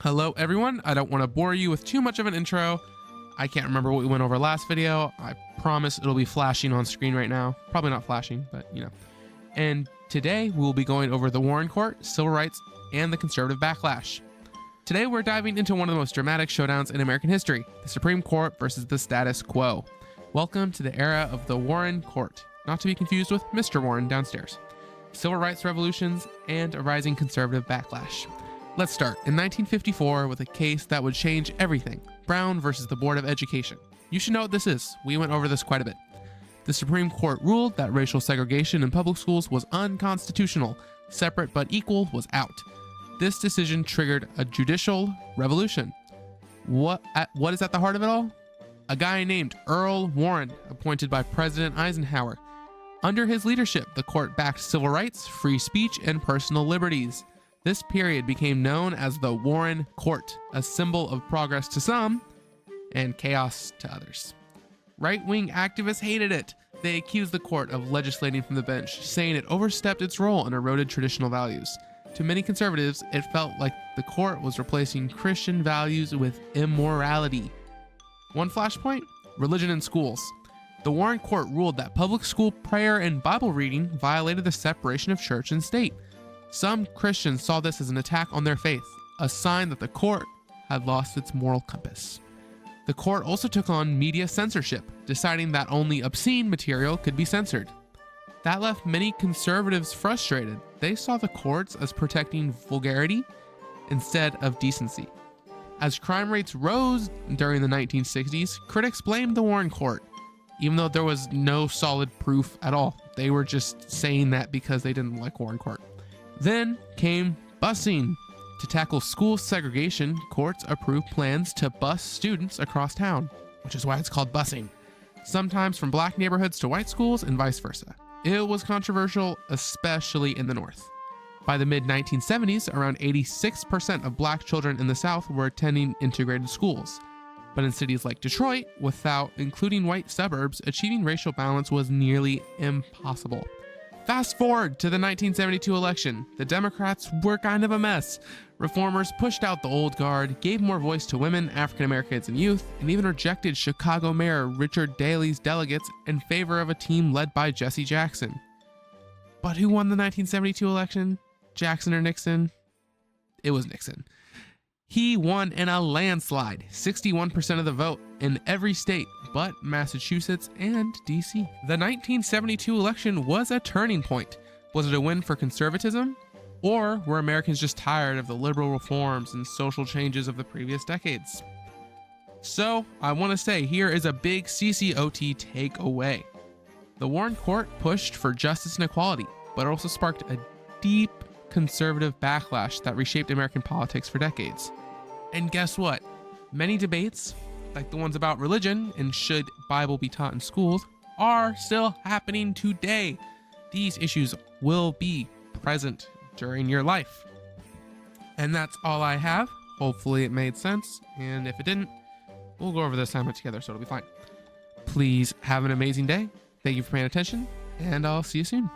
Hello everyone, I don't want to bore you with too much of an intro. I can't remember what we went over last video. I promise it'll be flashing on screen right now. Probably not flashing, but you know. And today we will be going over the Warren Court, civil rights, and the conservative backlash. Today we're diving into one of the most dramatic showdowns in American history, the Supreme Court versus the status quo. Welcome to the era of the Warren Court, not to be confused with Mr. Warren downstairs. Civil rights revolutions and a rising conservative backlash. Let's start in 1954 with a case that would change everything, Brown versus the Board of Education. You should know what this is. We went over this quite a bit. The Supreme Court ruled that racial segregation in public schools was unconstitutional. Separate but equal was out. This decision triggered a judicial revolution. What is at the heart of it all? A guy named Earl Warren, appointed by President Eisenhower. Under his leadership, the court backed civil rights, free speech, and personal liberties. This period became known as the Warren Court, a symbol of progress to some and chaos to others. Right-wing activists hated it. They accused the court of legislating from the bench, saying it overstepped its role and eroded traditional values. To many conservatives, it felt like the court was replacing Christian values with immorality. One flashpoint: religion in schools. The Warren Court ruled that public school prayer and Bible reading violated the separation of church and state. Some Christians saw this as an attack on their faith, a sign that the court had lost its moral compass. The court also took on media censorship, deciding that only obscene material could be censored. That left many conservatives frustrated. They saw the courts as protecting vulgarity instead of decency. As crime rates rose during the 1960s, critics blamed the Warren Court, even though there was no solid proof at all. They were just saying that because they didn't like Warren Court. Then came busing. To tackle school segregation, courts approved plans to bus students across town, which is why it's called busing, sometimes from black neighborhoods to white schools and vice versa. It was controversial, especially in the North. By the mid-1970s, around 86% of black children in the South were attending integrated schools. But in cities like Detroit, without including white suburbs, achieving racial balance was nearly impossible. Fast forward to the 1972 election. The Democrats were kind of a mess. Reformers pushed out the old guard, gave more voice to women, African Americans, and youth, and even rejected Chicago Mayor Richard Daley's delegates in favor of a team led by Jesse Jackson. But who won the 1972 election? Jackson or Nixon? It was Nixon. He won in a landslide, 61% of the vote in every state but Massachusetts and DC. The 1972 election was a turning point. Was it a win for conservatism? Or were Americans just tired of the liberal reforms and social changes of the previous decades? So, I want to say here is a big CCOT takeaway. The Warren Court pushed for justice and equality, but it also sparked a deep conservative backlash that reshaped American politics for decades. And guess what? Many debates, like the ones about religion and should Bible be taught in schools, are still happening today. These issues will be present during your life. And that's all I have. Hopefully it made sense. And if it didn't, we'll go over this assignment together, so it'll be fine. Please have an amazing day. Thank you for paying attention, and I'll see you soon.